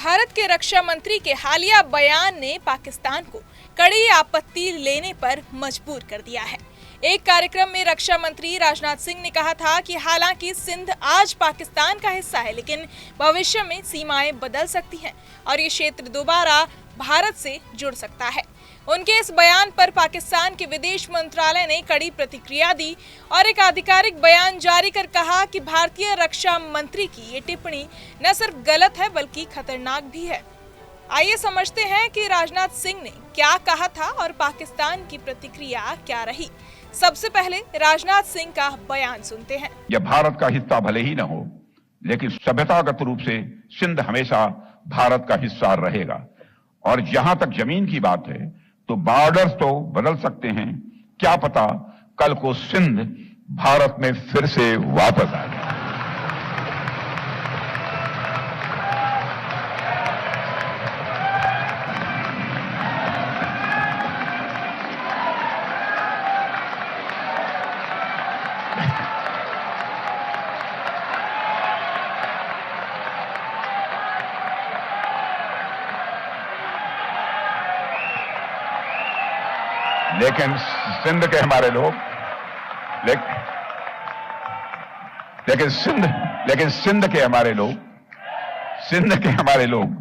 भारत के रक्षा मंत्री के हालिया बयान ने पाकिस्तान को कड़ी आपत्ति लेने पर मजबूर कर दिया है। एक कार्यक्रम में रक्षा मंत्री राजनाथ सिंह ने कहा था कि हालांकि सिंध आज पाकिस्तान का हिस्सा है, लेकिन भविष्य में सीमाएं बदल सकती हैं और ये क्षेत्र दोबारा भारत से जुड़ सकता है। उनके इस बयान पर पाकिस्तान के विदेश मंत्रालय ने कड़ी प्रतिक्रिया दी और एक आधिकारिक बयान जारी कर कहा कि भारतीय रक्षा मंत्री की ये टिप्पणी न सिर्फ गलत है बल्कि खतरनाक भी है। आइए समझते हैं कि राजनाथ सिंह ने क्या कहा था और पाकिस्तान की प्रतिक्रिया क्या रही। सबसे पहले राजनाथ सिंह का बयान सुनते हैं। यह भारत का हिस्सा भले ही न हो, लेकिन सभ्यतागत रूप से सिंध हमेशा भारत का हिस्सा रहेगा। और जहां तक जमीन की बात है तो बॉर्डर्स तो बदल सकते हैं, क्या पता कल को सिंध भारत में फिर से वापस आ जाए। लेकिन सिंध के हमारे लोग लेकिन सिंध के हमारे लोग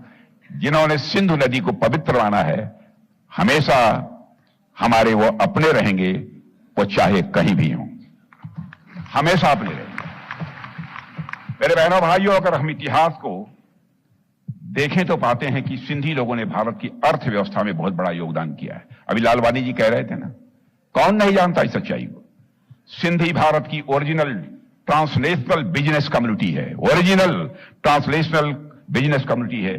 जिन्होंने सिंधु नदी को पवित्र माना है, हमेशा हमारे वो अपने रहेंगे, वो चाहे कहीं भी हों, हमेशा अपने रहेंगे। मेरे बहनों भाइयों, अगर हम इतिहास को देखें तो पाते हैं कि सिंधी लोगों ने भारत की अर्थव्यवस्था में बहुत बड़ा योगदान किया है। अभी लालवानी जी कह रहे थे ना, कौन नहीं जानता इस सच्चाई को। सिंधी भारत की ओरिजिनल ट्रांसनेशनल बिजनेस कम्युनिटी है, ओरिजिनल ट्रांसनेशनल बिजनेस कम्युनिटी है,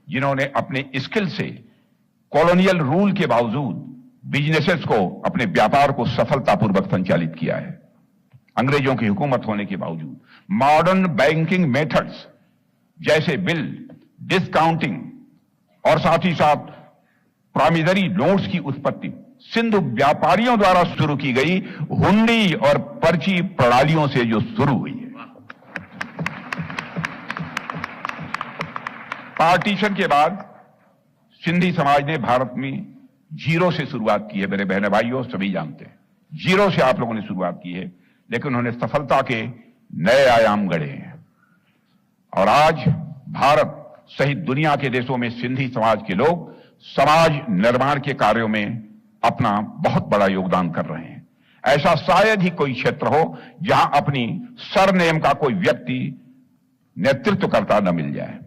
जिन्होंने अपने स्किल से कॉलोनियल रूल के बावजूद बिजनेसेस को, अपने व्यापार को सफलतापूर्वक संचालित किया है। अंग्रेजों की हुकूमत होने के बावजूद मॉडर्न बैंकिंग मेथड्स जैसे बिल डिस्काउंटिंग और साथ ही साथ प्रॉमिसरी नोट्स की उत्पत्ति सिंधु व्यापारियों द्वारा शुरू की गई हुंडी और पर्ची प्रणालियों से जो शुरू हुई है। पार्टीशन के बाद सिंधी समाज ने भारत में जीरो से शुरुआत की है। मेरे बहन भाइयों, सभी जानते हैं जीरो से आप लोगों ने शुरुआत की है, लेकिन उन्होंने सफलता के नए आयाम गढ़े हैं। और आज भारत सहित दुनिया के देशों में सिंधी समाज के लोग समाज निर्माण के कार्यों में अपना बहुत बड़ा योगदान कर रहे हैं। ऐसा शायद ही कोई क्षेत्र हो जहां अपनी सरनेम का कोई व्यक्ति नेतृत्व करता न मिल जाए।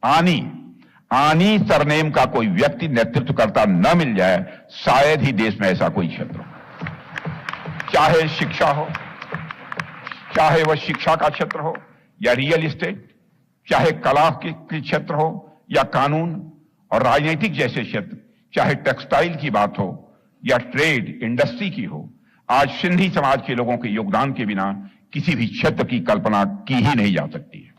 आनी सरनेम का कोई व्यक्ति नेतृत्व करता न मिल जाए, शायद ही देश में ऐसा कोई क्षेत्र हो। चाहे शिक्षा हो, चाहे वह शिक्षा का क्षेत्र हो या रियल एस्टेट, चाहे कला के क्षेत्र हो या कानून और राजनीतिक जैसे क्षेत्र, चाहे टेक्सटाइल की बात हो या ट्रेड इंडस्ट्री की हो, आज सिंधी समाज के लोगों के योगदान के बिना किसी भी क्षेत्र की कल्पना की ही नहीं जा सकती है।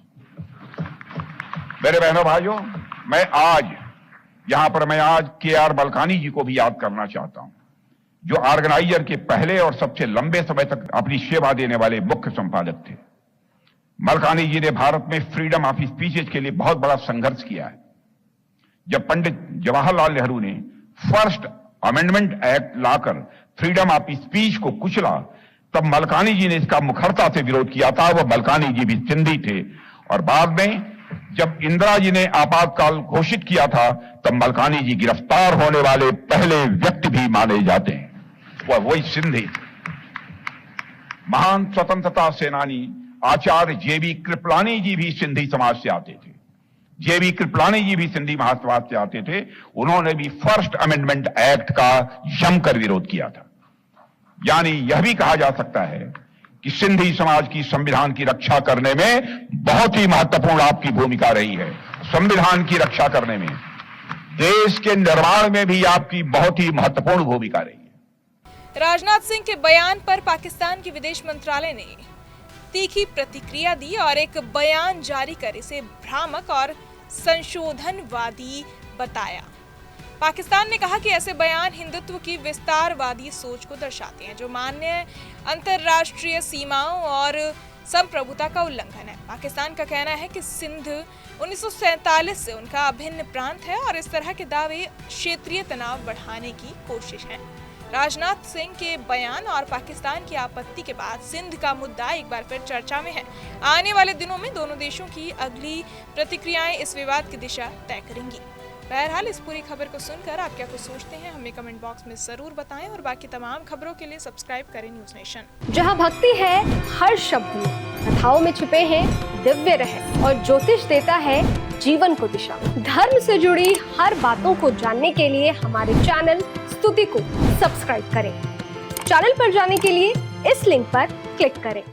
मेरे बहनों भाइयों, मैं आज के.आर. मलकानी जी को भी याद करना चाहता हूं, जो ऑर्गेनाइजर के पहले और सबसे लंबे समय तक अपनी सेवा देने वाले मुख्य संपादक थे। मलकानी जी ने भारत में फ्रीडम ऑफ स्पीच के लिए बहुत बड़ा संघर्ष किया है। जब पंडित जवाहरलाल नेहरू ने first amendment act locker freedom of speech को कुचला, तब मलकानी जी ने इसका मुखरता से विरोध किया था। वह मलकानी जी भी सिंधी थे। और बाद में जब इंदिरा जी ने आपातकाल घोषित किया था, तब मलकानी जी गिरफ्तार होने वाले पहले व्यक्ति भी माने जाते हैं। वह वही सिंधी थे। महान स्वतंत्रता सेनानी आचार्य जे.बी. कृपलानी जी भी सिंधी समाज से आते थे। जे.बी. कृपलानी जी भी सिंधी महासमाज से आते थे। उन्होंने भी फर्स्ट अमेंडमेंट एक्ट का जमकर विरोध किया था। यानी यह भी कहा जा सकता है कि सिंधी समाज की संविधान की रक्षा करने में बहुत ही महत्वपूर्ण आपकी भूमिका रही है। संविधान की रक्षा करने में, देश के निर्माण में भी आपकी बहुत ही महत्वपूर्ण भूमिका रही है। राजनाथ सिंह के बयान पर पाकिस्तान के विदेश मंत्रालय ने तीखी प्रतिक्रिया दी और एक बयान जारी कर इसे भ्रामक और संशोधनवादी बताया। पाकिस्तान ने कहा कि ऐसे बयान हिंदुत्व की विस्तारवादी सोच को दर्शाते हैं, जो मान्य अंतर्राष्ट्रीय सीमाओं और संप्रभुता का उल्लंघन है। पाकिस्तान का कहना है कि सिंध 1947 से उनका अभिन्न प्रांत है और इस तरह के दावे क्षेत्रीय तनाव बढ़ाने की कोशिश है। राजनाथ सिंह के बयान और पाकिस्तान की आपत्ति के बाद सिंध का मुद्दा एक बार फिर चर्चा में है। आने वाले दिनों में दोनों देशों की अगली प्रतिक्रियाएं इस विवाद की दिशा तय करेंगी। बहरहाल इस पूरी खबर को सुनकर आप क्या कुछ सोचते हैं, हमें कमेंट बॉक्स में जरूर बताएं और बाकी तमाम खबरों के लिए सब्सक्राइब करें न्यूज नेशन। जहां भक्ति है हर शब्द में, कथाओं में छुपे हैं दिव्य रहस्य और ज्योतिष देता है जीवन को दिशा। धर्म से जुड़ी हर बातों को जानने के लिए हमारे चैनल स्तुति को सब्सक्राइब करें। चैनल पर जाने के लिए इस लिंक पर क्लिक करें।